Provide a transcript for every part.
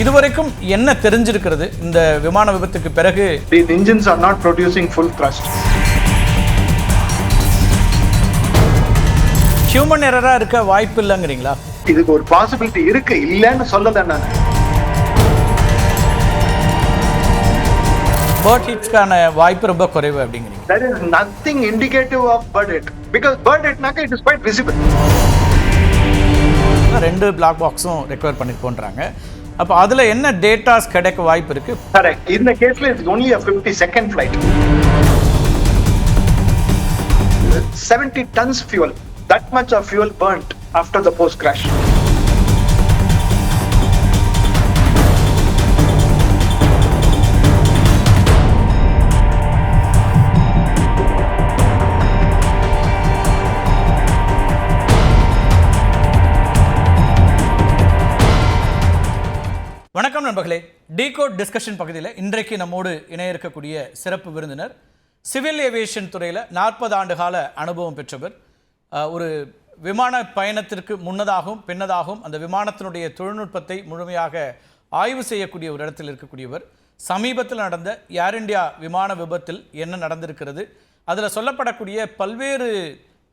இதுவரைக்கும் என்ன தெரிஞ்சிருக்கிறது இந்த விமான விபத்துக்கு பிறகு? The engines are not producing full thrust. Human எரரா இருக்க வாய்ப்பு இல்லைங்கிறீங்களா? இதுக்கு ஒரு பாசிபிலிட்டி இருக்கு, இல்லைன்னு சொல்லல நான். பர்ட் ஹிட்ஸ்க்கான வாய்ப்பு ரொம்ப குறைவு அப்படிங்கிறீங்க. There is nothing indicative of bird hit because bird hit naka it is quite visible. ரெண்டு பிளாக் பாக்ஸும் ரெக்கவர் பண்ணிருக்கோன்றாங்க. அப்போ அதுல என்ன டேட்டாஸ் கிடைக்க வாய்ப்பு இருக்கு? Correct. In the case it's only a 50-second flight. 70 tons fuel. That much of fuel burnt after the post crash. வணக்கம் நண்பர்களே, decode discussion பகுதியில் இன்றைக்கு நம்மோடு இணைய இருக்கக்கூடிய சிறப்பு விருந்தினர் சிவில் ஏவியேஷன் துறையில் 40 ஆண்டு கால அனுபவம் பெற்றவர். ஒரு விமான பயணத்திற்கு முன்னதாகவும் பின்னதாகவும் அந்த விமானத்தினுடைய தொழில்நுட்பத்தை முழுமையாக ஆய்வு செய்யக்கூடிய ஒரு இடத்தில் இருக்கக்கூடியவர். சமீபத்தில் நடந்த ஏர் இந்தியா விமான விபத்தில் என்ன நடந்திருக்கிறது, அதில் சொல்லப்படக்கூடிய பல்வேறு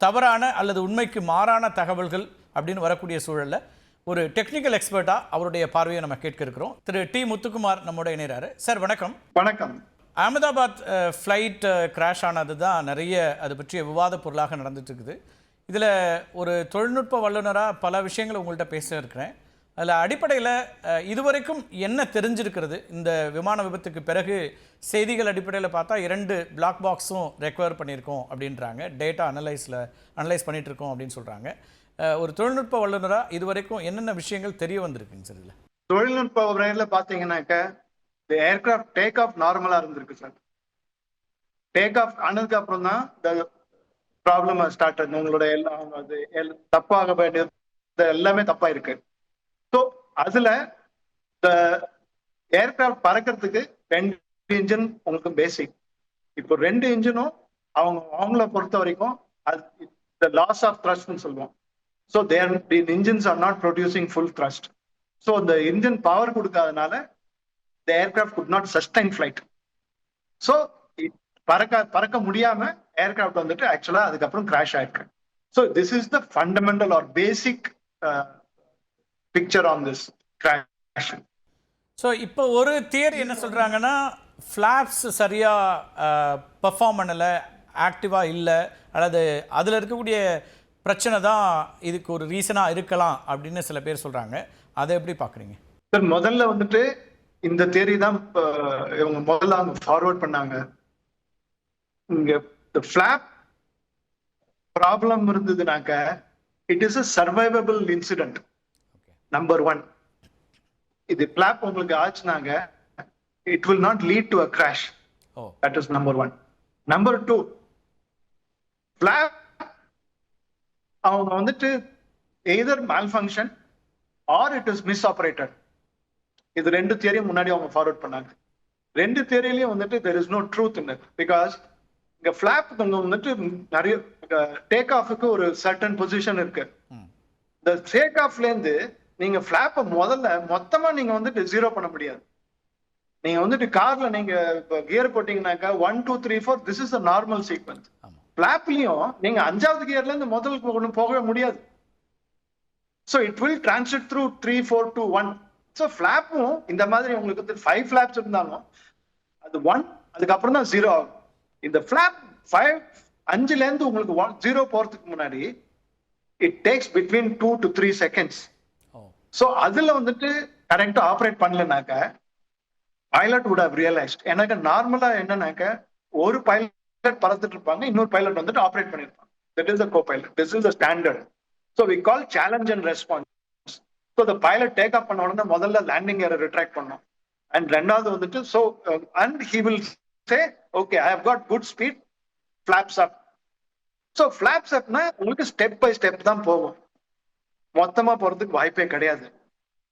தவறான அல்லது உண்மைக்கு மாறான தகவல்கள் அப்படின்னு வரக்கூடிய சூழலில் ஒரு டெக்னிக்கல் எக்ஸ்பர்ட்டாக அவருடைய பார்வையை நம்ம கேட்க இருக்கிறோம். திரு டி முத்துக்குமார் நம்மோட இணைகிறாரு. சார் வணக்கம். வணக்கம். அகமதாபாத் ஃப்ளைட் கிராஷ் ஆனது தான் நிறைய அது பற்றிய விவாத பொருளாக நடந்துட்டு இருக்குது. இதில் ஒரு தொழில்நுட்ப வல்லுநராக பல விஷயங்களை உங்கள்கிட்ட பேச இருக்கிறேன். அதில் அடிப்படையில் இதுவரைக்கும் என்ன தெரிஞ்சிருக்கிறது இந்த விமான விபத்துக்கு பிறகு? செய்திகள் அடிப்படையில் பார்த்தா 2 பிளாக் பாக்ஸும் ரெக்கவர் பண்ணியிருக்கோம் அப்படின்றாங்க. டேட்டா அனலைஸ் பண்ணிகிட்டு இருக்கோம் அப்படின்னு சொல்கிறாங்க. ஒரு தொழில்நுட்ப வல்லுநராக இதுவரைக்கும் என்னென்ன விஷயங்கள் தெரிய வந்திருக்குங்க சார்? இதில் தொழில்நுட்ப வகையில் பார்த்தீங்கன்னாக்க ஏர்கிராஃப்ட் டேக் ஆஃப் நார்மலாக இருந்திருக்கு சார். டேக் ஆஃப் ஆனதுக்கு அப்புறம் தான் இந்த ப்ராப்ளம் ஸ்டார்ட் ஆகுது. உங்களோட எல்லாம் அது தப்பாக வேண்டியது எல்லாமே தப்பா இருக்கு. ஸோ அதுல இந்த ஏர்கிராஃப்ட் பறக்கிறதுக்கு 2 இன்ஜின் உங்களுக்கு பேசிக். இப்போ 2 இன்ஜினும் அவங்கள பொறுத்த வரைக்கும் அது லாஸ் ஆஃப் த்ரஸ்ட்னு சொல்லுவோம். So the engines are not producing full thrust. So இந்த இன்ஜின் பவர் கொடுக்காதனால the aircraft could not sustain flight. So பறக்க முடியாம ஏர்கிராஃப்ட் வந்துட்டு ஆக்சுவலா அதுக்கப்புறம் கிராஷ் ஆயிருக்கு. So this is the fundamental or basic picture on this crash. So இப்போ ஒரு தியரி என்ன சொல்றாங்கன்னா, ஃப்ளாப்ஸ் சரியா பெர்ஃபார்ம் பண்ணலை, ஆக்டிவாக இல்லை, அல்லது அதில் இருக்கக்கூடிய பிரச்சனை தான் இதுக்கு ஒரு ரீசனாக இருக்கலாம் அப்படின்னு சில பேர் சொல்கிறாங்க. அதை எப்படி பார்க்குறீங்க சார்? முதல்ல வந்துட்டு இந்த தியரி தான் இவங்க முதல்ல அவங்க ஃபார்வர்ட் பண்ணாங்க. இங்க ஃபிளாப் ப்ராப்ளம் இருந்ததுனாக்க it is a survivable incident. Number 1, இது ஃபிளாப் உங்களுக்கு ஆச்சுனாங்க it will not lead to a crash. That is number 1. Number 2, flap அவங்க வந்துட்டு either malfunction or it is misoperated. இது 2 தியரியும் முன்னாடி அவங்க ஃபார்வர்ட் பண்ணாங்க. 2 தியரிலையும் வந்துட்டு there is no truth in it because இங்க ஃபிளாப் வந்துட்டு நிறைய டேக் ஆஃப்க்கு ஒரு சர்டன் பொசிஷன் இருக்கு. இந்த டேக் ஆஃப்ல இருந்து நீங்க ஃபிளாப்பை மொத்தமா நீங்க வந்துட்டு 0 பண்ண முடியாது. நீங்க வந்துட்டு கார்ல நீங்க கியர் போட்டீங்கன்னாக்கா 1 2 3 4 this is a normal sequence. ஃபிளாப்லயும் நீங்க 5வது கியர்ல இருந்து முதலுக்கு ஒன்றும் போகவே முடியாது. So it will transit through 3 4 2 1. So ஃபிளாப்பும் இந்த மாதிரி உங்களுக்கு வந்து 5 ஃபிளாப்ஸ் இருந்தாலும் அது 1 அதுக்கப்புறம் தான் 0 ஆகும். இந்த ஃபிளாப் 5ல இருந்து உங்களுக்கு 0 போறதுக்கு முன்னாடி it takes between 2 to 3 seconds. So அதுல வந்துட்டு கரெக்டா ஆப்ரேட் பண்ணலனாக்க பைலட் வுட் ஹவ் ரியலைஸ்ட். எனக்கு நார்மலா என்னன்னாக்க ஒரு பைலட் பறந்துட்டு இருப்பாங்க, இன்னொரு பைலட் வந்துட்டு ஆப்ரேட் பண்ணிருப்பாங்க. That is the copilot. This is the standard. So we call challenge and response. So the pilot take off பண்ண உடனே முதல்ல லேண்டிங் கியரை ரிட்ராக்ட் பண்ணோம். அண்ட் ரெண்டாவது வந்துட்டு so and he will say okay I have got good speed, flaps up. So flaps அப்னா உங்களுக்கு step by step தான் போகும், மொத்தமா போறதுக்கு வாய்ப்பே கிடையாது.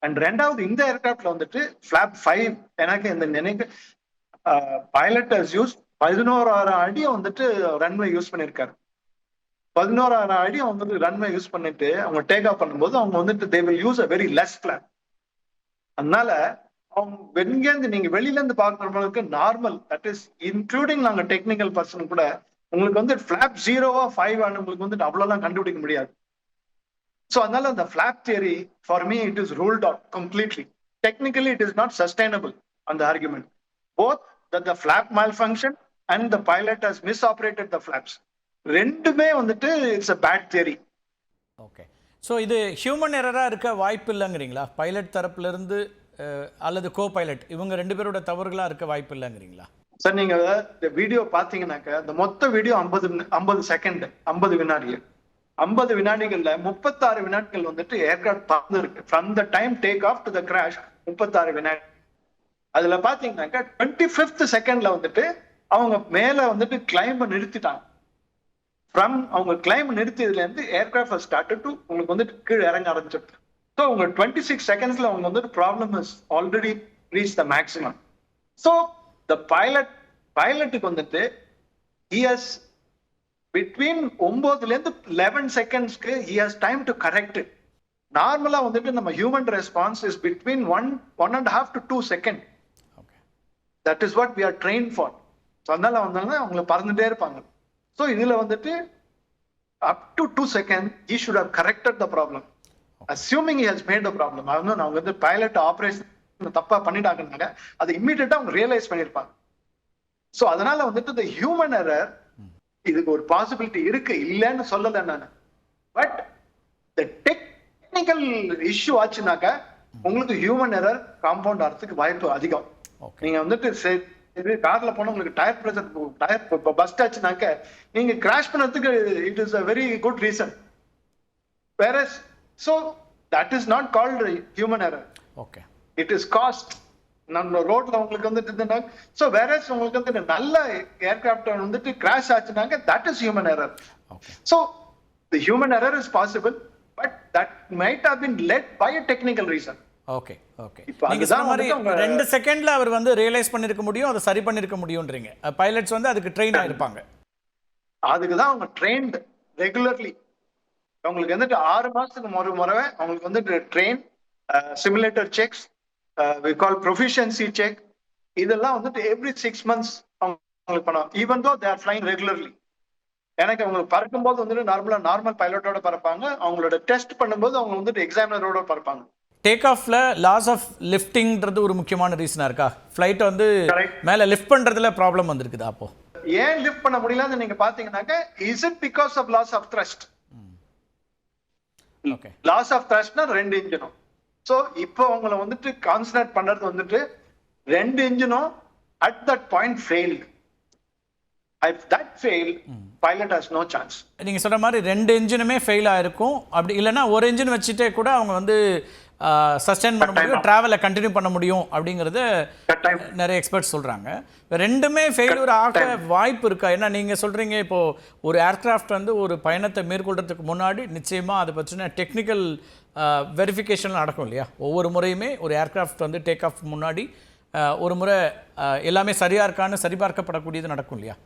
அண்ட் ரெண்டாவது இந்த ஏர்கிராஃப்ட்ல வந்துட்டு ஃபிளாப் 5 எனக்கு இந்த நினைக்க பைலட் ஹஸ் யூஸ் 11,000 அடியை வந்துட்டு ரன்வே யூஸ் பண்ணியிருக்காரு. 11,000 அடி அவங்க வந்து ரன்வே யூஸ் பண்ணிட்டு அவங்க டேக் ஆஃப் பண்ணும்போது அவங்க வந்துட்டு they will use a very less flap. அதனால அவங்க வெங்கேந்து நீங்க வெளியில இருந்து பாக்குறவங்களுக்கு நார்மல், தட் இஸ் இன்க்ளூடிங் நாங்க டெக்னிக்கல் பர்சன் கூட உங்களுக்கு வந்து ஃபிளாப் 0வா 5 உங்களுக்கு வந்து அவ்வளவுலாம் கண்டுபிடிக்க முடியாது. சோ அதனால அந்த flap theory for me it is ruled out completely. Technically it is not sustainable அந்த argument. Both that the flap malfunction and the pilot has misoperated the flaps. ரெண்டுமே வந்துட்டு it's a bad theory. Okay. So இது human எரராக இருக்க வாய்ப்பு இல்லைங்கிறீங்களா? Pilot தரப்புலேருந்து அல்லது co pilot இவங்க 2 பேரோட தவறுகளாக இருக்க வாய்ப்பு இல்லைங்கிறீங்களா? சார் நீங்க இந்த வீடியோ பாத்தீங்கன்னாக்க இந்த மொத்த வீடியோ 50 செகண்ட் 50 வினாடிகள். 50 வினாடிகள்ல 36 வினாடிகள் வந்துட்டு ஏர்கிராஃப்ட் பறந்து இருக்கு. From the time take off to the crash 36 வினாடி. அதுல பாத்தீங்கன்னாக்கா 25th செகண்ட்ல வந்துட்டு அவங்க மேல வந்துட்டு கிளைம்ப நிறுத்திட்டாங்க. ஃப்ரம் அவங்க கிளைம் நிறுத்தியதுல இருந்து ஏர்கிராஃப்ட் ஸ்டார்டட் டு உங்களுக்கு வந்துட்டு கீழே இறங்க ஆரம்பிச்சிருக்கு. ஸோ உங்க 26 செகண்ட்ஸ்ல அவங்க வந்துட்டு problem is already reach the maximum. So the பைலட்டுக்கு வந்துட்டு இஎஸ் பிட்வீன் 9ல இருந்து 11 செகண்ட்ஸ்க்கு he has time to correct it. நார்மலா வந்துட்டு நம்ம human response is between 1.5 to 2 second. That is what we are train for. So அதனால வந்தாங்க அவங்க பறந்துட்டே இருப்பாங்க. ஸோ இதுல வந்துட்டு up to 2 second he should have corrected the problem. Assuming he has made the problem. அவங்க வந்து பைலட் ஆபரேஷன் தப்பா பண்ணிட்டாங்கன்னாங்க அதை இம்மீடியட்டா அவங்க ரியலைஸ் பண்ணிருப்பாங்க. ஸோ அதனால வந்துட்டு the human error இதுக்கு ஒரு பாசிபிலிட்டி இருக்கு, இல்லைன்னு சொல்லல நான். பட் த டெக்னிக்கல் இஷ்யூ ஆச்சுனாக்க உங்களுக்கு ஹியூமன் எரர் காம்பவுண்ட் ஆகிறதுக்கு வாய்ப்பு அதிகம். நீங்க வந்துட்டு கார்ல போனா உங்களுக்கு டயர் பிரஷர் டயர் பஸ்ட் ஆச்சுனாக்க நீங்க கிராஷ் பண்ணதுக்கு it is a very good reason. Whereas so that is not called human error. Okay. It is cost. நம்ம ரோட்ல உங்களுக்கு வந்துட்டு சோ வேறஸ் உங்களுக்கு வந்து நல்ல ஏர்கிராஃப்ட் வந்துட்டு கிராஷ் ஆச்சுனாங்க that is human error. So the human error is possible but that might have been led by a technical reason. Okay okay. நீங்க சொன்ன மாதிரி 2 செகண்ட்ல அவர் வந்து ரியலைஸ் பண்ணிருக்க முடியும், அதை சரி பண்ணிருக்க முடியும்ன்றீங்க. பைலட்ஸ் வந்து அதுக்கு ட்ரெயின் ஆயிருப்பாங்க. அதுக்கு தான் அவங்க ட்ரெயின்ட் ரெகுலர்லி. அவங்களுக்கு வந்துட்டு 6 மாசத்துக்கு ஒரு முறை அவங்களுக்கு வந்துட்டு train simulator sex we call proficiency check. இதெல்லாம் வந்துட்டு every 6 months அவங்களுக்கு பண்ணலாம். even though they are flying regularly. எனக்கு அவங்க பறக்கும்போது வந்துட்டு நார்மல் பைலட்டோட பறப்பாங்க. அவங்களோட டெஸ்ட் பண்ணும்போது அவங்க வந்துட்டு எக்ஸாமினரோட பறப்பாங்க. டேக் ஆஃப்ல லாஸ் ஆஃப் லிஃப்டிங்ன்றது ஒரு முக்கியமான ரீசனா இருக்கா? ஃப்ளைட் வந்து மேல லிஃப்ட் பண்றதுல ப்ராப்ளம் வந்திருக்குதா? அப்போ ஏன் லிஃப்ட் பண்ண முடியலன்னு நீங்க பாத்தீங்கன்னாக்க is it because of loss of thrust? Okay. Loss of த்ரஸ்ட்னா 2 இன்ஜினும். சோ இப்போ அவங்களை வந்துட்டு கான்சன்ட்ரேட் பண்றது வந்துட்டு 2 இன்ஜினும் at that point failed. If that failed, pilot has no chance. நீங்க சொல்ற மாதிரி 2 இன்ஜினுமே ஃபெயில் ஆயிருக்கும். அப்படி இல்லைன்னா ஒரு இன்ஜின் வச்சுட்டே கூட அவங்க வந்து சஸ்டெயின் பண்ண முடியும், டிராவலை கண்டினியூ பண்ண முடியும் அப்படிங்கிறத நிறைய எக்ஸ்பர்ட்ஸ் சொல்றாங்க. ரெண்டுமே ஃபெயிலியர் ஆக வாய்ப்பு இருக்கா? ஏன்னா நீங்க சொல்றீங்க இப்போ ஒரு ஏர்கிராஃப்ட் வந்து ஒரு பயணத்தை மேற்கொள்றதுக்கு முன்னாடி நிச்சயமா அதை பற்றின டெக்னிக்கல் வெரிஃபிகேஷன் நடக்கும் இல்லையா? ஒவ்வொரு முறையுமே ஒரு ஏர்கிராஃப்ட் வந்து டேக் ஆஃப் முன்னாடி ஒரு முறை எல்லாமே சரியா இருக்கான்னு சரிபார்க்கப்படக்கூடியது நடக்கும் இல்லையா?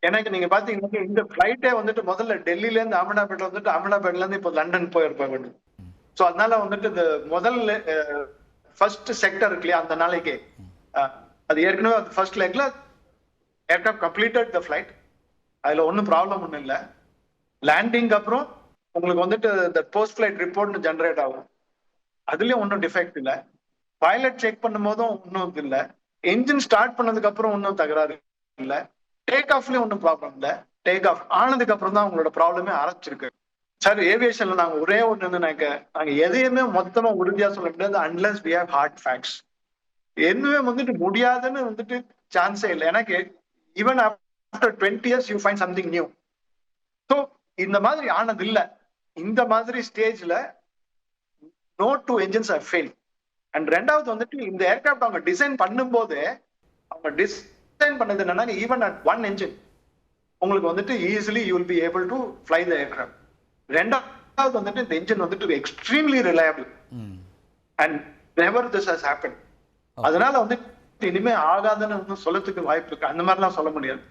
எனக்கு நீங்க பாத்தீங்கன்னா இந்த ஃபிளைட்டே வந்துட்டு முதல்ல டெல்லியில இருந்து அகமதாபாத் வந்துட்டு அகமதாபாத்ல இருந்து இப்போ லண்டன் போயிருப்பாங்க. சோ அதனால வந்துட்டு இந்த முதல்ல ஃபர்ஸ்ட் செக்டர் இருக்கு இல்லையா, அந்த நாளைக்கு அது ஏற்கனவே ஃபர்ஸ்ட் லெக்ல ஏர்கிராஃப்ட் கம்ப்ளீட்டட் த ஃபிளைட். அதுல ஒன்றும் ப்ராப்ளம் ஒன்றும் இல்லை. லேண்டிங் அப்புறம் உங்களுக்கு வந்துட்டு இந்த போஸ்ட் ஃபிளைட் ரிப்போர்ட்னு ஜென்ரேட் ஆகும். அதுலயும் ஒன்றும் டிஃபெக்ட் இல்லை. பைலட் செக் பண்ணும் போதும் ஒன்றும் இல்லை. என்ஜின் ஸ்டார்ட் பண்ணதுக்கு அப்புறம் ஒன்றும் தகராறு இல்லை. டேக் ஆஃப்லயும் ஒன்றும் ப்ராப்ளம் இல்லை. டேக் ஆஃப் ஆனதுக்கு அப்புறம் தான் உங்களோட ப்ராப்ளமே ஆரம்பிச்சிருக்கு. சார் ஏவியேஷன்ல நாங்க ஒரே ஒன்று நாங்க எதையுமே மொத்தமா உறுதியா சொல்ல முடியாது unless we have hard facts. எதுவுமே வந்துட்டு முடியாதுன்னு வந்துட்டு சான்ஸே இல்லை. எனக்கு even after 20 years you find something new. So இந்த மாதிரி ஆனது இல்லை. இந்த மாதிரி ஸ்டேஜ்ல no 2 engines have failed. And ரெண்டாவது வந்துட்டு இந்த ஏர்கிராஃப்ட் அவங்க டிசைன் பண்ணும்போது அவங்க டிசைன் பண்ணது என்னன்னா ஈவன் அட் 1 engine உங்களுக்கு வந்துட்டு easily you will be able to fly the aircraft. ரெண்டாவது வந்துட்டு இந்த என்ஜின் வந்துட்டு extremely reliable and never this has happen. அதனால வந்து இனிமே ஆகாதுன்னு சொல்லத்துக்கு வாய்ப்பு இருக்கு. அந்த மாதிரிலாம் சொல்ல முடியாது.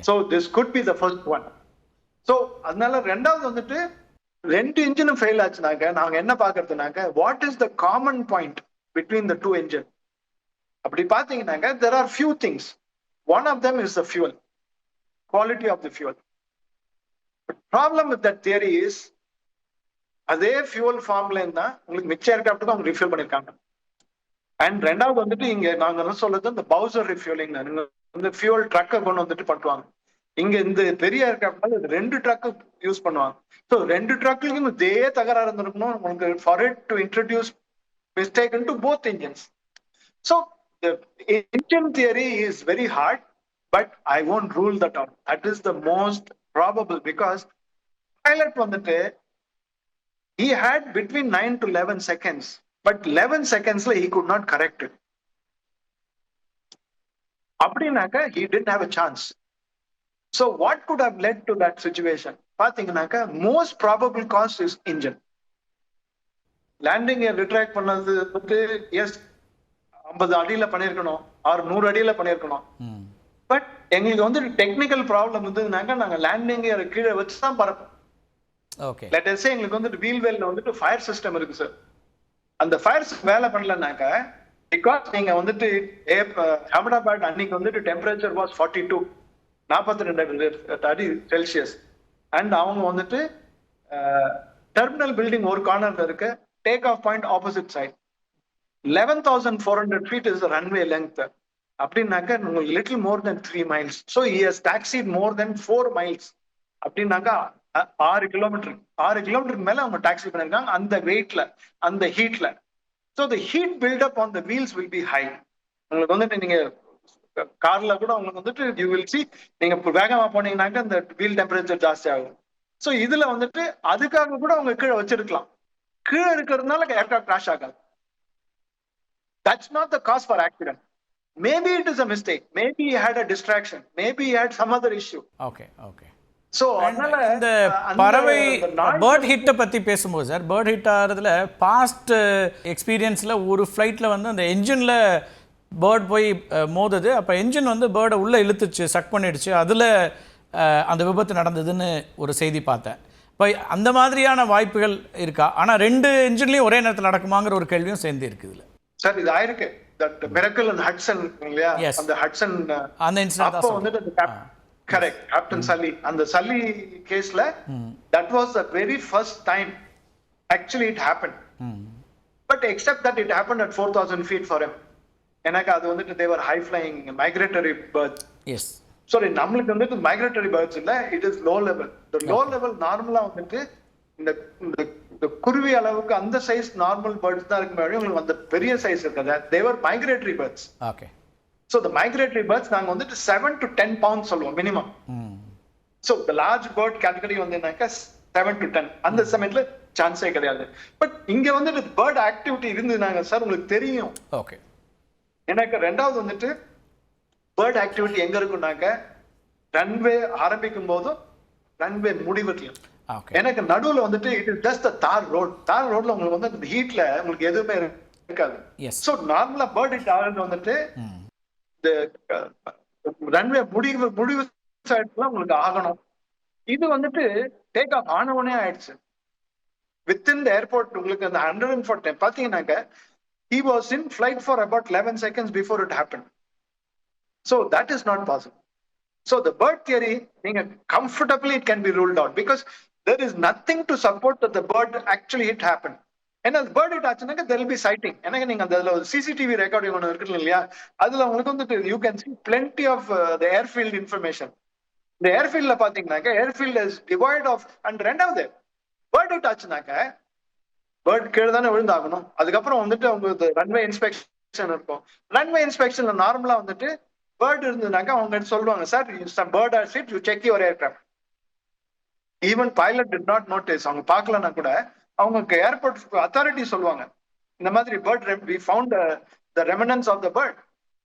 So this could be the first one. So அதனால ரெண்டாவது வந்துட்டு 2 இன்ஜினும் ஃபெயில் ஆச்சுனாக்க நாங்க என்ன பாக்குறதுனாக்க what is the common point between the 2 engine? அப்படி பாத்தீங்கன்னாக்க there are few things. One of them is the fuel, quality of the fuel. The problem with that theory is அதே ஃபியூவல் ஃபார்ம்ல இருந்தா உங்களுக்கு மிச்ச ஏர்கிராஃப்ட்டுக்கு அவங்க ரிஃபியூல் பண்ணிருக்காங்க. அண்ட் ரெண்டாவது வந்துட்டு இங்க நாங்க என்ன சொல்றது இந்த பவுசர் ரிஃபியூலிங் இந்த ஃபியூவல் ட்ரக்கை கொண்டு வந்துட்டு பண்ணுவாங்க. இங்க இந்த பெரிய ஏர்கிராஃப்ட்னால 2 ட்ரக் யூஸ் பண்ணுவாங்க. ஸோ 2 ட்ரக்லயும் இதே தகராறு இருந்திருக்கணும் உங்களுக்கு for it to introduce mistake into both engines. So the engine theory is very hard, but I won't rule that out. That is the most probable because pilot வந்துட்டு he had between 9 to 11 seconds, but 11 seconds he could not correct it. அப்படினாக்க he didn't have a chance. So what could have led to that situation? பாத்தீங்கன்னாக்க most probable cause is engine. Landing retract பண்ணது வந்து S 50 அடியில பண்ணிருக்கணும் R 100 அடியில பண்ணிருக்கணும். But எங்களுக்கு வந்து டெக்னிக்கல் ப்ராப்ளம் இருந்ததுனாக்க நாங்க லேண்டிங் கீழே வச்சுதான் பறப்போம். ஓகே, லெட் அஸ் சே எங்களுக்கு வந்துட்டு வீல் வெல்ல வந்துட்டு ஃபயர் சிஸ்டம் இருக்கு சார். அந்த ஃபயர் வேலை பண்ணலனாக்க பிகாஸ் நீங்க வந்துட்டு அஹமதாபாத் அன்னைக்கு வந்துட்டு டெம்பரேச்சர் வாஸ் 42 அடி செல்சியஸ். அண்ட் அவங்க வந்துட்டு டெர்மினல் பில்டிங் ஒரு கார்னர்ல இருக்கு, take off point opposite side. 11,400 feet is the runway length. அப்படின்னாக்க உங்களுக்கு லிட்டில் மோர் தென் 3 miles. ஸோ he has taxied more than 4 miles. அப்படின்னாக்கா 6 கிலோமீட்டருக்கு மேல அவங்க டாக்ஸி பண்ணிருக்காங்க அந்த வெயிட்ல அந்த ஹீட்ல. So the heat build up on the wheels will be high. உங்களுக்கு வந்துட்டு நீங்க கார்ல கூட உங்களுக்கு வந்துட்டு யூ வில் சி நீங்க வேகமா போனீங்கன்னாக்க அந்த வீல் டெம்பரேச்சர் ஜாஸ்தி ஆகும். ஸோ இதுல வந்துட்டு அதுக்காக கூட அவங்க கீழே வச்சிருக்கலாம். கீழே இருக்கிறதுனால ஏர்கிராஃப்ட் கிராஷ் ஆகாது. That's not the cause for accident. Maybe it is a mistake. Maybe he had a distraction. Maybe he had some other issue. Okay, okay. So இந்த பறவை பேர்ட் ஹிட்டை பற்றி பேசும்போது சார், பேர்ட் ஹிட் ஆகிறதுல பாஸ்ட் எக்ஸ்பீரியன்ஸில் ஒரு ஃப்ளைட்டில் வந்து அந்த என்ஜினில் பேர்ட் போய் மோதுது. அப்போ என்ஜின் வந்து பேர்டை உள்ளே இழுத்துச்சு, சக் பண்ணிடுச்சு, அதில் அந்த விபத்து நடந்ததுன்னு ஒரு செய்தி பார்த்தேன். இப்போ அந்த மாதிரியான வாய்ப்புகள் இருக்கா? ஆனால் 2 என்ஜின்லேயும் ஒரே நேரத்தில் நடக்குமாங்கிற ஒரு கேள்வியும் சேர்ந்து இருக்குது. சார் இது ஆயிருக்கு தட் மிரக்கல் அண்ட் ஹட்சன் இல்லையா, அந்த ஹட்சன் அந்த இன்சிடென்ட் அப்போ வந்துட்டு கரெக்ட் கேப்டன் சல்லி அந்த சல்லி கேஸ்ல that was the very first time actually it happen. But except that it happen at 4,000 feet for him. எனக்கு அது வந்துட்டு they were high flying migratory birds. Yes, sorry நம்மளுக்கு வந்துட்டு மைக்ரேட்டரி பேர்ட்ஸ் இல்ல, it is low level. Low level நார்மலா வந்துட்டு இந்த குருவி அளவுக்கு அந்த சைஸ் நார்மல் பேர்ட்ஸ் தான் இருக்கு. உங்களுக்கு அந்த பெரிய சைஸ் இருக்காது. They were migratory birds. Okay. So the migratory birds நாங்க வந்துட்டு 7 to 10 pounds சொல்லுவோம் minimum. So the large bird category வந்துனாக்க 7 to 10 அந்த சமயத்துல சான்ஸே கிடையாது. பட் இங்க வந்துட்டு பேர்ட் ஆக்டிவிட்டி இருந்ததுனாங்க சார் உங்களுக்கு தெரியும். ஓகே. எனக்கு ரெண்டாவது வந்துட்டு பேர்ட் ஆக்டிவிட்டி எங்க இருக்குனாக்க ரன்வே ஆரம்பிக்கும் போதும் ரன்வே முடிவுலையும். எனக்கு நடுவுல வந்துட்டு இட் இஸ் ஜஸ்ட் தார் ரோட். தார் ரோட்ல உங்களுக்கு வந்து இந்த ஹீட்ல உங்களுக்கு எதுவுமே இருக்காது. ஸோ நார்மலா பேர்ட் ஹிட் ஆகுறது வந்துட்டு ரன்வே முடிவு உங்களுக்கு ஆகணும். இது வந்துட்டு டேக் ஆஃப் ஆனவனே ஆயிடுச்சு. வித்தின் த ஏர்போர்ட் உங்களுக்கு அந்த 104 பாத்தீங்கன்னாக்க he was in flight for about 11 seconds before it happened. So that is not possible. So the bird theory நீங்க comfortably it can be ruled out because there is nothing to support that the bird actually it happened. ஏன்னா bird hit ஆச்சுனாக்க there will be sighting. எனக்கு நீங்க அந்த CCTV recording ஒன்று இருக்கு இல்லையா, அதுல உங்களுக்கு வந்துட்டு you can see plenty of the airfield information. இந்த ஏர்ஃபீல்ட்ல பாத்தீங்கன்னாக்க airfield is divide off. And ரெண்டாவது பேர்ட் ஹிட் ஆச்சுனாக்க பேர்ட் கீழே தானே விழுந்தாகணும். அதுக்கப்புறம் வந்துட்டு அவங்க ரன்வே இன்ஸ்பெக்ஷன் இருக்கும். ரன்வே இன்ஸ்பெக்ஷன்ல நார்மலா வந்துட்டு பேர்ட் இருந்ததுனாக்க அவங்க சொல்லுவாங்க sir bird are sit you check your aircraft. Even pilot did not notice, அவங்க பார்க்கலன்னா கூட அவங்க ஏர்போர்ட் அத்தாரிட்டி சொல்லுவாங்க இந்த மாதிரி bird we found the remnants of the bird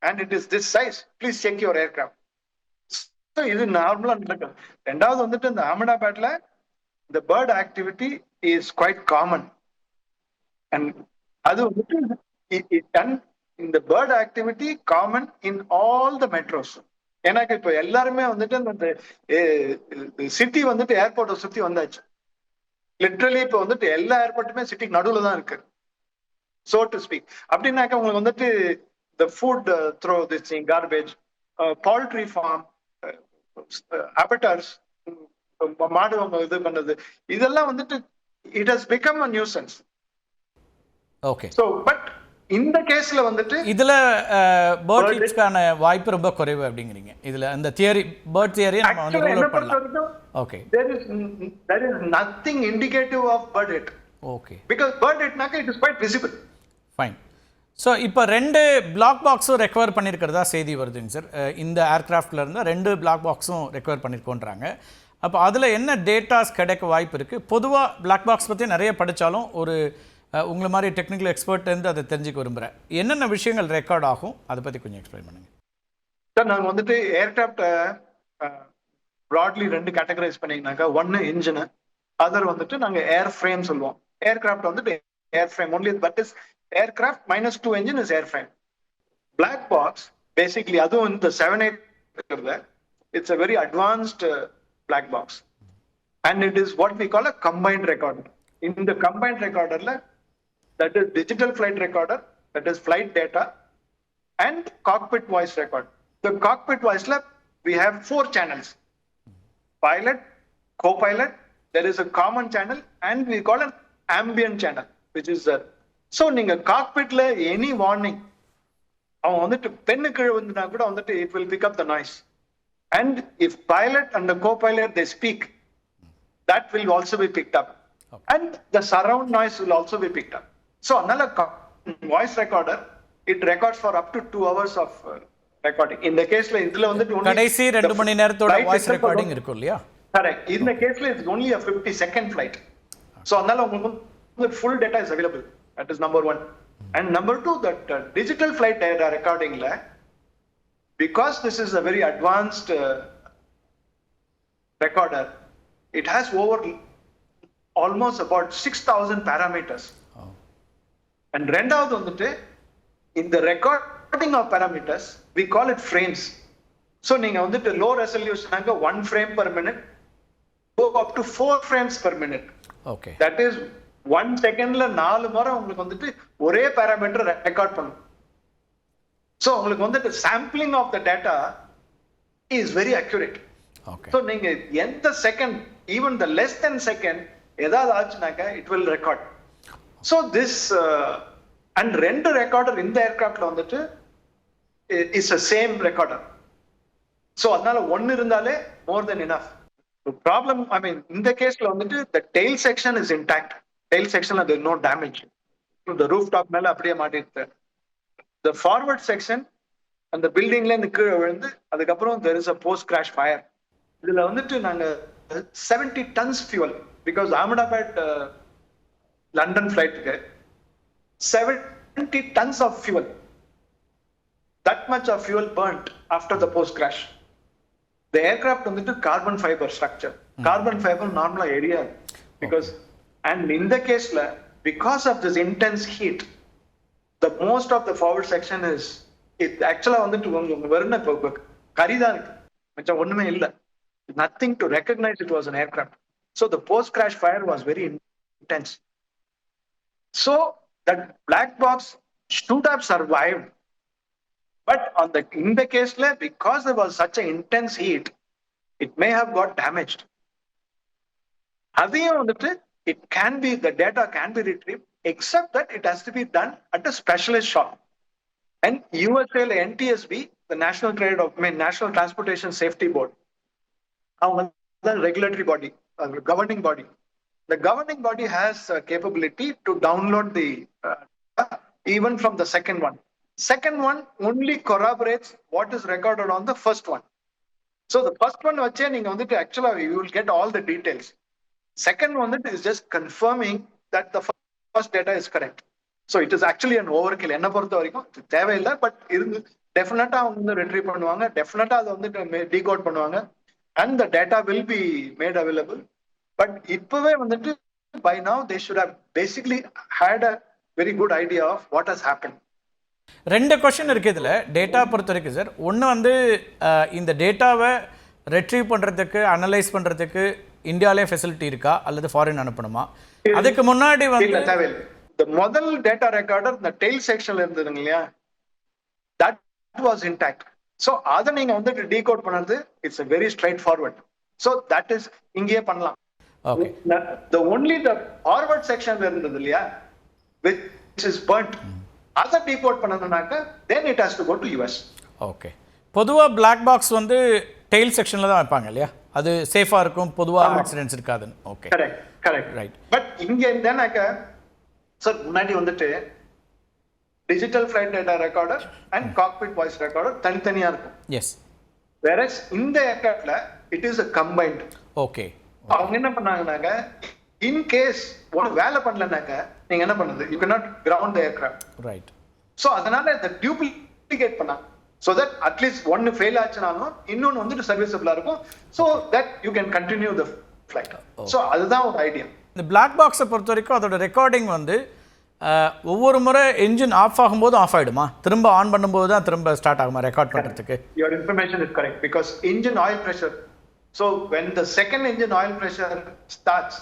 and it is this size, please check your aircraft. So இது நார்மலா நடக்கும். ரெண்டாவது வந்துட்டு இந்த அஹமதாபாத்ல the bird activity is quite common and அது வந்துட்டு இந்த bird activity common in all the metros. எனக்கு இப்ப எல்லாருமே வந்துட்டு அந்த சிட்டி வந்துட்டு ஏர்போர்ட்டை சுத்தி வந்தாச்சு. லிட்ரலி இப்ப வந்துட்டு எல்லா ஏர்போர்ட்டுமே சிட்டிக்கு நடுவுல தான் இருக்கு, சோ டு ஸ்பீக். அப்படின்னாக்க உங்களுக்கு வந்துட்டு the food throw this thing, garbage, poultry farm, abattoirs, மாடு இது பண்றது, இதெல்லாம் வந்துட்டு it has become a nuisance. Okay. So but இந்த கேஸ்ல வந்துட்டு இதுல பேர்ட் ஹீட்ஸ்க்கான வாய்ப்பு ரொம்ப குறைவு அப்படிங்கிறீங்க. இதுல அந்த தியரி, பேர்ட் தியரியை நம்ம வந்து ரூல் அவுட் பண்ணலாம். Okay. there is nothing indicative of bird hit. Okay. Because bird hit நாக்க it is quite visible. Fine. So இப்போ 2 பிளாக் பாக்ஸும் ரெக்கவர் பண்ணியிருக்கிறதா செய்தி வருதுங்க சார். இந்த ஏர்கிராஃப்டில் இருந்தால் 2 பிளாக் பாக்ஸும் ரெக்கவர் பண்ணியிருக்கோன்றாங்க. அப்போ அதில் என்ன டேட்டாஸ் கிடைக்க வாய்ப்பு இருக்குது? பொதுவாக பிளாக் பாக்ஸ் பற்றி நிறைய படித்தாலும் ஒரு உங்களை மாதிரி டெக்னிக்கல் எக்ஸ்பர்ட்லேருந்து அதை தெரிஞ்சுக்க விரும்புகிறேன். என்னென்ன விஷயங்கள் ரெக்கார்ட் ஆகும் அதை பற்றி கொஞ்சம் எக்ஸ்பிளைன் பண்ணுங்கள் சார். நாங்கள் வந்துட்டு ஏர்கிராஃப்டை ப்ராட்லி 2 கேட்டகரைஸ் பண்ணிங்கனாக்கா, ஒன்று இன்ஜினு, அதர் வந்துட்டு நாங்கள் ஏர் ஃப்ரேம் சொல்லுவோம். ஏர்கிராஃப்ட் வந்துட்டு airframe only, but is aircraft -2 engine is airframe. Black box basically அதுவும் இந்த 7-8 இருக்குல்ல, it's a very advanced black box and it is what we call a combined recorder. In the combined recorderல, that is digital flight recorder, that is flight data, and cockpit voice record. The cockpit voiceல we have 4 channels: pilot, co-pilot, there is a common channel, and we call an ambient channel, which is so நீங்க காக்பிட்ல any warning, அவன் வந்துட்டு பெண்ணு கீழே வந்துனா கூட வந்துட்டு it will pick up the noise, and if pilot and the co-pilot they speak, that will also be picked up, and the surround noise will also be picked up. So another voice recorder, it records for up to 2 hours of recording. In the caseல இதுல வந்துட்டு கடைசி 2 மணி நேரத்தோட voice recording இருக்கும் இல்லையா? Correct. In the caseல it's only a 50-second flight. So அதனால உங்களுக்கு full data is available. That is number 1. And number 2, that digital flight data recording, because this is a very advanced recorder, it has over almost about 6,000 parameters. Oh. And rendavathu vandu, in the recording of parameters, we call it frames. So neenga vandu low resolution anga 1 frame per minute go up to 4 frames per minute. Okay. That is 1 secondல 4 முறை உங்களுக்கு வந்துட்டு ஒரே parameter record பண்ணும். So உங்களுக்கு வந்துட்டு sampling of the data is very accurate. So நீங்க எந்த second, even the less than second ஏதாவது ஆச்சுனாக்கா it will record. So this and 2 recorder இந்த ஏர்கிராஃப்ட்ல வந்துட்டு is a same recorder. So அதனால 1 இருந்தாலே மோர் தென் இனஃப். ப்ராப்ளம், ஐ மீன் இந்த கேஸ்ல வந்துட்டு the tail section is intact. Tail section there is no damage. The rooftop மேல அப்படியே மாட்டிருக்கு. The forward section அந்த பில்டிங்ல இருந்து கீழே விழுந்து அதுக்கப்புறம் there is a post crash fire. இதுல வந்துட்டு நாங்க 70 tons fuel, because Ahmedabad London flightக்கு 70 tons of fuel. That much of fuel burnt after the post crash. The aircraft வந்துட்டு carbon fiber structure. Carbon fiber normally area, because and in the case because of this intense heat, the most of the forward section is it actually வந்துட்டு உங்க வெறும் கரிதா இருக்கு, மச்ச ஒண்ணுமே இல்ல, nothing to recognize it was an aircraft. So the post crash fire was very intense. So that black box should have survived, but on the in the case because there was such an intense heat, it may have got damaged. அதையும் வந்துட்டு it can be, the data can be retrieved, except that it has to be done at a specialist shop. And USA NTSB, the National Transportation Safety Board, the regulatory body, governing body. The governing body has capability to download the even from the second one. Second one only corroborates what is recorded on the first one. So the first one vache neenga vandu actually you will get all the details. Second one is just confirming that the first data is correct. So it is actually an overkill. என்ன பொறுத்த வரைக்கும் தேவையில்லை, but இருந்து டெஃபினட்டா அவங்க வந்து retrieve பண்ணுவாங்க, டெஃபினட்டா அதை வந்து டீகோட் பண்ணுவாங்க, and the data will be made available. But இப்பவே வந்துட்டு by now they should have basically had a very good idea of what has happened. 2 question இருக்கு இதுல டேட்டா பொறுத்த வரைக்கும் சார். ஒன்று வந்து இந்த டேட்டாவை ரெட்ரீவ் பண்ணுறதுக்கு, அனலைஸ் பண்ணுறதுக்கு இந்தியாவிலே ஃபெசிலிட்டி இருக்கா அல்லது ஃபாரின் அனுப்பணுமா? அதுக்கு முன்னாடி வந்து தேவையில்லை. இந்த முதல் டேட்டா ரெக்கார்டர் இந்த டெயில் செக்ஷன்ல இருந்ததுங்க இல்லையா, that was intact. So அதை நீங்க வந்துட்டு டீகோட் பண்ணது it's very straight forward. So that is இங்கேயே பண்ணலாம். ஓகே. the ஃபார்வர்ட் செக்ஷன்ல இருந்தது இல்லையா, which is burnt, அதை டீகோட் பண்ணணும்னாக்க then it has to go to US. ஓகே. பொதுவா பிளாக் பாக்ஸ் வந்து டெயில் செக்ஷன்ல தான் வைப்பாங்க இல்லையா, அது சேஃபா இருக்கும், பொதுவா ஆக்சிடென்ட்ஸ் இருக்காதுன்னு. Okay, correct right. பட் இங்க என்னன்னாக்க சார் முன்னாடி வந்துட்டு digital flight data recorder and cockpit voice recorder தனித்தனியா இருக்கும். எஸ். வேறஸ் இந்த ஏர்கிராஃப்ட்ல it is a combined. Okay. அவங்க என்ன பண்ணாங்கன்னாக்க இன் கேஸ் ஒரு வேலை பண்ணலனாக்க நீங்க என்ன பண்ணுது, you cannot ground the aircraft. Right. So அதனால இந்த டூப்ளிகேட் பண்ணாங்க, so that at least ஒன்னு ஃபெயில் ஆச்சுனாலும் இன்னொன்னு வந்துட்டு சர்வீசபிளா இருக்கும், so that you can continue the flight. So அதுதான் ஒரு ஐடியா. இந்த பிளாக் பாக்ஸை பொறுத்த வரைக்கும் அதோட ரெக்கார்டிங் வந்து ஒவ்வொரு முறை என்ஜின் ஆஃப் ஆகும்போது ஆஃப் ஆகிடுமா, திரும்ப ஆன் பண்ணும்போது தான் திரும்ப ஸ்டார்ட் ஆகுமா ரெக்கார்ட் பண்ணுறதுக்கு? Your information is correct because engine oil pressure. So when the second engine oil pressure starts,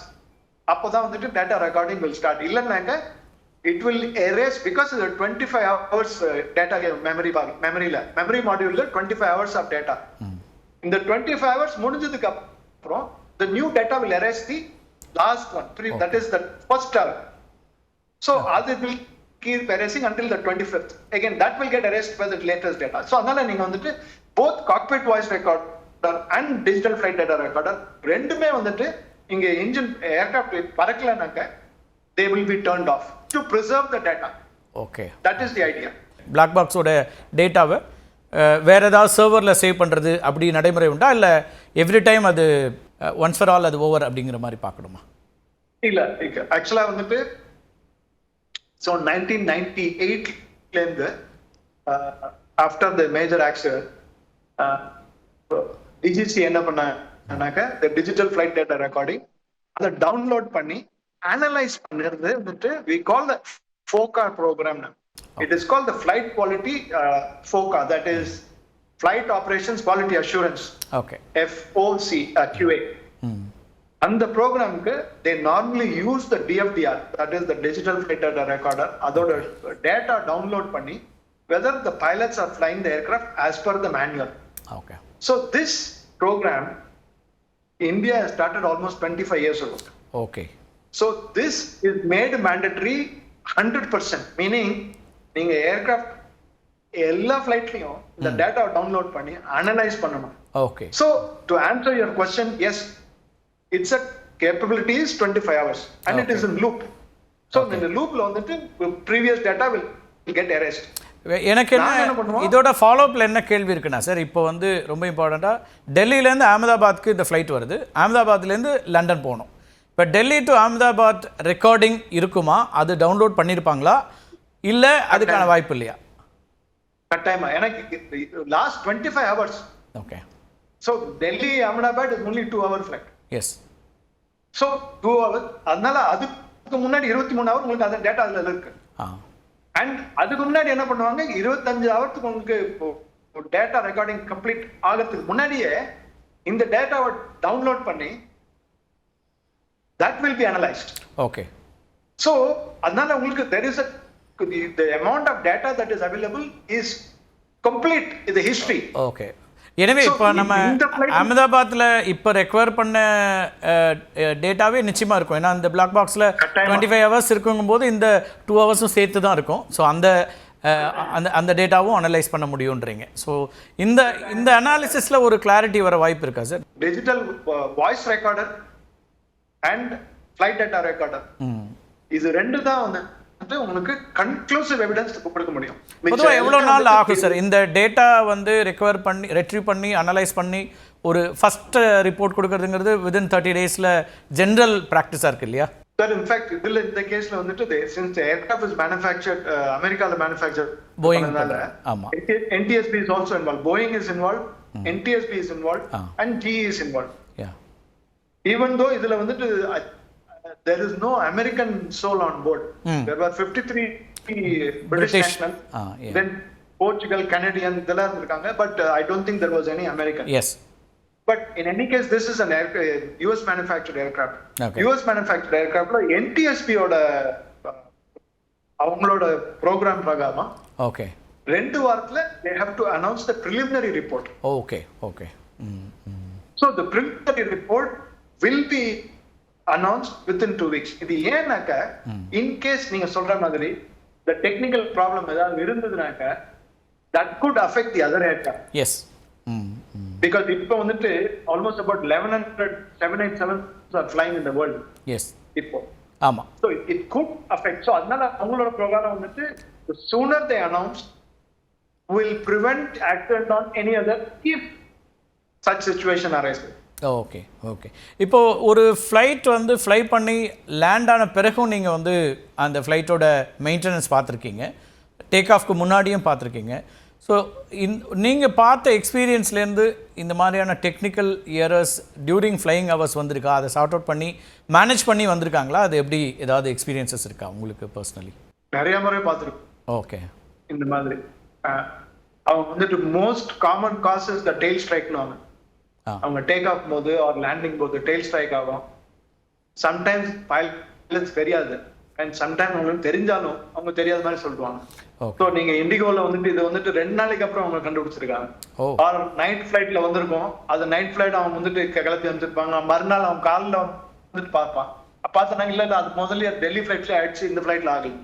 அப்போதான் வந்துட்டு data recording will start. இல்லைன்னாக்க it will erase because the 25 hours data memory module 25 hours of data. இந்த 25 hours முடிஞ்சதுக்கு அப்புறம் the new data will erase the last one. That is the first hour. So அது will keep erasing until the 25th. Again that will get erased by the latest data. So அதனால நீங்க வந்துட்டு both cockpit voice recorder and digital flight data recorder ரெண்டுமே வந்துட்டு இங்க engine aircraft பறக்கலனாக்க they will be turned off to preserve the data. Okay. That is the idea. Black பாக்ஸோட டேட்டாவை வேற ஏதாவது சர்வரில் சேவ் பண்ணுறது அப்படி நடைமுறை உண்டா, இல்லை எவ்ரி டைம் அது ஒன்ஸ் ஃபார் ஆல் அது ஓவர் அப்படிங்கிற மாதிரி பார்க்கணுமா? இல்ல ஆக்சுவலா வந்துட்டு ஸோ 1998ல இருந்து after the major accident DGCA என்ன பண்ணாக்க the digital flight data recording அதை டவுன்லோட் பண்ணி அனலைஸ் பண்ணுறது வந்துட்டு we call the FOCA program now. It is called the Flight Quality FOCA, that is Flight Operations Quality Assurance. Okay. FOC QA. அந்த ப்ரோக்ராமுக்கு they normally use the DFDR, that is the digital flight data recorder. அதோட data download பண்ணி whether the pilots are flying the aircraft as per the manual. Okay. So this program India has started almost 25 years ago. Okay. So this is made mandatory 100%, meaning நீங்க aircraft எல்லா ஃபிளைட்லயும் இந்த data download பண்ணி analyse பண்ணணும். Okay. So to answer your question, yes, it's a capability is 25 hours and it is in loop. So in the loopல வந்துட்டு previous data will get erased. எனக்கு என்ன இதோட ஃபாலோஅப்பில் என்ன கேள்வி இருக்குன்னா சார், இப்போ வந்து ரொம்ப இம்பார்ட்டண்ட்டாக டெல்லியிலேருந்து அகமதாபாத்துக்கு இந்த ஃப்ளைட் வருது, அகமதாபாத்லேருந்து லண்டன் போகணும். இப்போ டெல்லி டு அகமதாபாத் ரெக்கார்டிங் இருக்குமா, அது டவுன்லோட் பண்ணியிருப்பாங்களா, இல்லை அதுக்கான வாய்ப்பு இல்லையா? கட்டாயமா எனக்கு last 25 hours. Okay. So Delhi Ahmedabad is only 2 hour flight. Yes. So 2 hours, அதனால அதுக்கு முன்னாடி 23 hours உங்களுக்கு அந்த டேட்டா அதுல இருக்கு. அண்ட் அதுக்கு முன்னாடி என்ன பண்ணுவாங்க, 25 ஹவர்ஸ்க்கு உங்களுக்கு டேட்டா ரெக்கார்டிங் கம்ப்ளீட் ஆகிறதுக்கு முன்னாடியே இந்த டேட்டாவை டவுன்லோட் பண்ணி that will be analyzed. Okay. So அதனால உங்களுக்கு there is the amount of data that is available is complete in the history. Okay. எனவே இப்போ நம்ம அகமதாபாத்தில் இப்போ ரெக்வயர் பண்ண டேட்டாவே நிச்சயமாக இருக்கும், ஏன்னா இந்த பிளாக் பாக்ஸில் 25 hours இருக்குங்கும்போது இந்த 2 hours சேர்த்து தான் இருக்கும். ஸோ அந்த அந்த டேட்டாவும் அனலைஸ் பண்ண முடியுன்றீங்க. ஸோ இந்த இந்த அனாலிசிஸில் ஒரு கிளாரிட்டி வர வாய்ப்பு இருக்கா sir? Digital voice recorder and flight data recorder இது ரெண்டு தான் வந்து உங்களுக்கு கன்க்ளூசிவ் எவிடன்ஸ் கொடுக்க முடியும். பொதுவாக எவ்வளோ நாள் ஆகும் சார் இந்த டேட்டா வந்து ரெக்வயர் பண்ணி ரெட்ரீவ் பண்ணி அனலைஸ் பண்ணி ஒரு ஃபர்ஸ்ட் ரிப்போர்ட் கொடுக்கறதுங்கிறது within 30 daysல ஜெனரல் ப்ராக்டிஸாக இருக்கு இல்லையா சார்? இன்ஃபேக்ட் இதில் இந்த கேஸில் வந்துட்டு சின்ஸ் ஏர்கிராஃப்ட் இஸ் மேனுஃபேக்சர்ட் அமெரிக்காவில் மேனுஃபேக்சர் போயிங். ஆமாம். NTSB is also involved, Boeing is involved, NTSB is involved and GE is involved. Even though இதுல வந்துட்டு there is no American soul on board. There were 53 British nationals, then Portugal, Canadian இதெல்லாம் இருக்காங்க, but I don't think there was any American. Yes. But in any case this is an US manufactured aircraft. Okay. US manufactured aircraft la NTSB ஓட அவங்களோட program பிரகாரமா okay 2 வாரத்துல they have to announce the preliminary report. Okay okay. So the preliminary report will be announced within 2 weeks. இது ஏன்னாக்க in case நீங்க சொல்ற மாதிரி the technical problem ஏதாவது இருந்ததுனாக்க that could affect the other aircraft. Yes. Because இப்போ வந்துட்டு almost about 1100 787s are flying in the world. Yes. இப்போ ஆமா. So it could affect. So அதனால அவங்களோட ப்ரோக்ராம் வந்துட்டு the sooner they announce will prevent accident on any other if such situation arises. Okay okay. இப்போ ஒரு flight வந்து fly பண்ணி land ஆன பிறகும் நீங்கள் வந்து அந்த ஃப்ளைட்டோட மெயின்டெனன்ஸ் பார்த்துருக்கீங்க, டேக் ஆஃப்க்கு முன்னாடியும் பார்த்துருக்கீங்க. ஸோ நீங்கள் பார்த்த எக்ஸ்பீரியன்ஸ்லேருந்து இந்த மாதிரியான technical errors during flying hours வந்திருக்கா? அதை சார்ட் அவுட் பண்ணி மேனேஜ் பண்ணி வந்திருக்காங்களா? அது எப்படி ஏதாவது எக்ஸ்பீரியன்ஸஸ் இருக்கா உங்களுக்கு பர்சனலி? நிறைய முறை பார்த்துருக்கோம். ஓகே. இந்த மாதிரி அவங்க வந்துட்டு most common causes the tail ஸ்ட்ரைக்னு அவங்க டேக் ஆஃப் போது ஆர் லேண்டிங் போது டெயில் ஸ்ட்ரைக் ஆகும். சம்டைம்ஸ் பைலட்ஸ் தெரியாது அண்ட் சம்டைம்ஸ் அவங்களுக்கு தெரிஞ்சாலும் அவங்க தெரியாத மாதிரி சொல்லுவாங்க. ஸோ நீங்க இண்டிகோல வந்துட்டு இது வந்துட்டு 2 நாளைக்கு அப்புறம் அவங்க கண்டுபிடிச்சிருக்காங்க. ஆர் நைட் ஃபிளைட்ல வந்திருக்கும், அது நைட் ஃபிளைட் அவங்க வந்துட்டு கிளப்பி வந்துருப்பாங்க, மறுநாள் அவங்க காலில் வந்துட்டு பார்ப்பான், பார்த்தாங்க இல்ல அது முதல்ல டெல்லி ஃபிளைட்ல ஆயிடுச்சு, இந்த ஃபிளைட்ல ஆகல.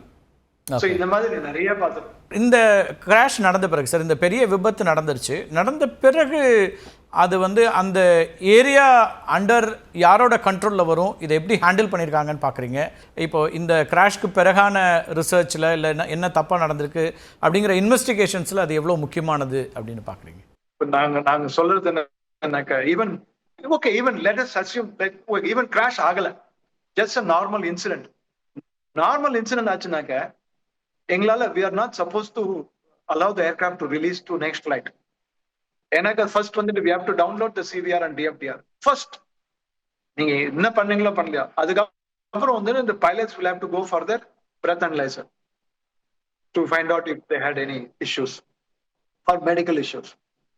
ஸோ இந்த மாதிரி நிறைய பார்த்துருக்கோம். இந்த கிராஷ் நடந்த பிறகு சார், இந்த பெரிய விபத்து நடந்துருச்சு, நடந்த பிறகு அது வந்து அந்த ஏரியா அண்டர் யாரோட கண்ட்ரோலில் வரும், இதை எப்படி ஹேண்டில் பண்ணியிருக்காங்கன்னு பார்க்குறீங்க? இப்போது இந்த கிராஷ்க்கு பிறகான ரிசர்ச்சில் இல்லை என்ன தப்பாக நடந்திருக்கு அப்படிங்கிற இன்வெஸ்டிகேஷன்ஸில் அது எவ்வளோ முக்கியமானது அப்படின்னு பார்க்குறீங்க? இப்போ நாங்கள் சொல்கிறது என்னன்னாக்கா, even let us assume even crash ஆகலை, ஜஸ்ட் அ நார்மல் இன்சிடென்ட் ஆச்சுனாக்க எங்களால் we are not supposed to allow the aircraft to release to next flight. எனக்கு ஃபர்ஸ்ட் வந்துட்டு we have to download the CVR and DFDR first. நீங்க என்ன பண்ணீங்களோ பண்ணலையா, அதுக்கப்புறம் வந்து the pilots will have to go for their breath analyzer to find out if they had any issues or medical issues.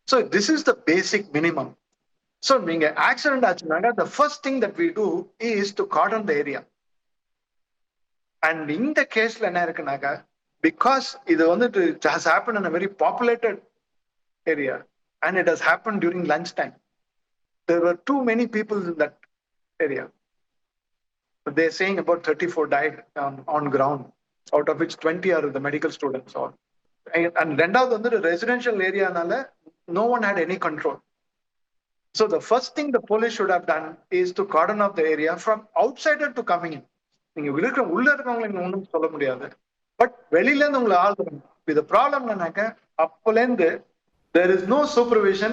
So this is the basic minimum. So நீங்க accident ஆச்சுனாக்க the first thing that we do is to cordon the area. And in the case என்ன இருக்குனாக்கா, because இது வந்துட்டு it has happened in a very populated area and it has happened during lunch time. There were too many people in that area. They're saying about 34 died on ground, out of which 20 are the medical students. And ரெண்டாவது வந்து residential area நால no one had any control. So the first thing the police should have done is to cordon off the area from outsider to coming in. நீங்க உள்ள இருக்கவங்களை நீங்க ஒன்றும் சொல்ல முடியாது, but வெளியில இருந்து உங்களை ஆள் இது ப்ராப்ளம் என்னன்னாக்க அப்போலேருந்து there is no supervision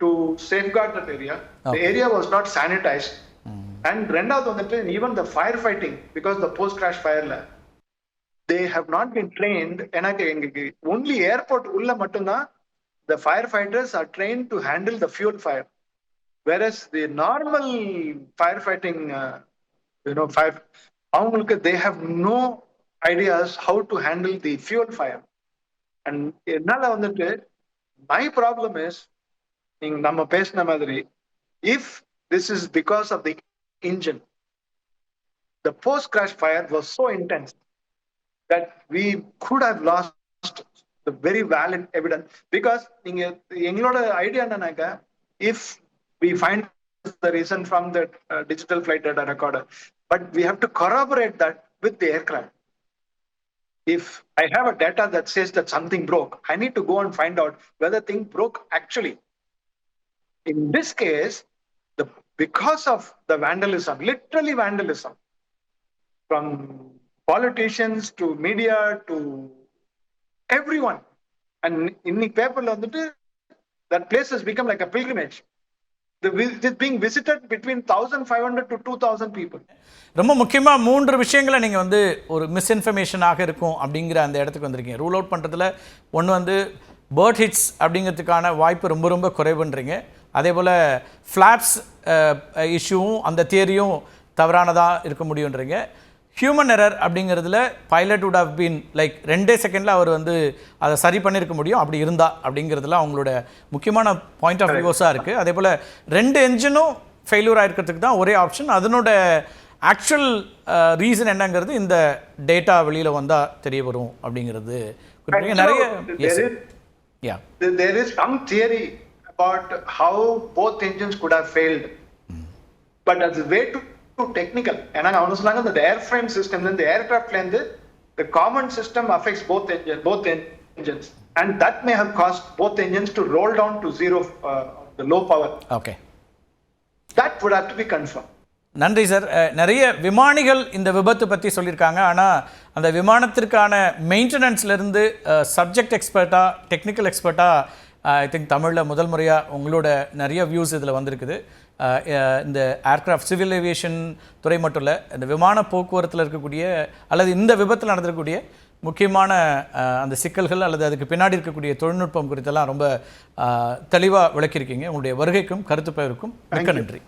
to safeguard that area. The area was not sanitized. And ரெண்டாவது வந்துட்டு even the firefighting, because the post crash fireல they have not been trained. எனக்கு எங்களுக்கு only airport உள்ள மட்டும்தான் the firefighters are trained to handle the fuel fire, whereas the normal firefighting fire அவங்களுக்கு they have no ideas how to handle the fuel fire. And என்னால வந்துட்டு my problem is, நீங்க நம்ம பேசின மாதிரி, if this is because of the engine, the post crash fire was so intense that we could have lost the very valid evidence. Because நீங்க எங்களோட idea என்னன்னாக்க, if we find the reason from the digital flight data recorder, but we have to corroborate that with the aircraft. If I have a data that says that something broke, I need to go and find out whether thing broke actually. In this case, because of the vandalism, literally vandalism, from politicians to media to everyone, and in the paper that place has become like a pilgrimage. It is being visited between 1,500 to 2,000 people. ரொம்ப முக்கியமாக 3 விஷயங்களை நீங்கள் வந்து ஒரு மிஸ்இன்ஃபர்மேஷனாக இருக்கும் அப்படிங்கிற அந்த இடத்துக்கு வந்திருக்கீங்க. ரூல் அவுட் பண்ணுறதுல ஒன்று வந்து பேர்ட் ஹிட்ஸ் அப்படிங்கிறதுக்கான வாய்ப்பு ரொம்ப ரொம்ப குறைவுன்றீங்க. அதே போல் ஃப்ளாப்ஸ் இஷ்யூவும் அந்த தியரியும் தவறானதாக இருக்க முடியுன்றீங்க. ஹியூமன் எரர் அப்படிங்கிறதுல pilot would have been like 2 செகண்டில் அவர் வந்து அதை சரி பண்ணியிருக்க முடியும் அப்படி இருந்தா அப்படிங்கிறதுல அவங்களோட முக்கியமான பாயிண்ட் ஆஃப் வியூஸாக இருக்குது. அதே போல் 2 என்ஜினும் ஃபெயிலியர் ஆகிருக்கிறதுக்கு தான் ஒரே ஆப்ஷன். அதனோட ஆக்சுவல் ரீசன் என்னங்கிறது இந்த டேட்டா வெளியில் வந்தால் தெரிய வரும் அப்படிங்கிறது பண்றீங்க நிறைய there is yeah there is some theory about how both engines could have failed, but that's way too technical. ஏன்னா அவங்க சொன்னாங்க இந்த airframe system இந்த aircraftல இருந்து the common system affects both engines, and that may have caused both engines to roll down to zero, the low power. Okay, That would have to be confirmed. நன்றி sir. நிறைய விமானிகள் இந்த விபத்து பற்றி சொல்லியிருக்காங்க. ஆனால் அந்த விமானத்திற்கான மெயின்டெனன்ஸ்லேருந்து சப்ஜெக்ட் எக்ஸ்பர்ட்டாக டெக்னிக்கல் எக்ஸ்பர்ட்டாக ஐ திங்க் தமிழில் முதல் முறையாக உங்களோட நிறைய வியூஸ் இதில் வந்திருக்குது. இந்த ஏர்க்ராஃப்ட் சிவில் ஏவியேஷன் துறை மட்டும் இல்லை, இந்த விமான போக்குவரத்தில் இருக்கக்கூடிய அல்லது இந்த விபத்தில் நடந்திருக்கக்கூடிய முக்கியமான அந்த சிக்கல்கள் அல்லது அதுக்கு பின்னாடி இருக்கக்கூடிய தொழில்நுட்பம் குறித்தெல்லாம் ரொம்ப தெளிவாக விளக்கியிருக்கீங்க. உங்களுடைய வருகைக்கும் கருத்து பெயருக்கும் மிக்க நன்றி.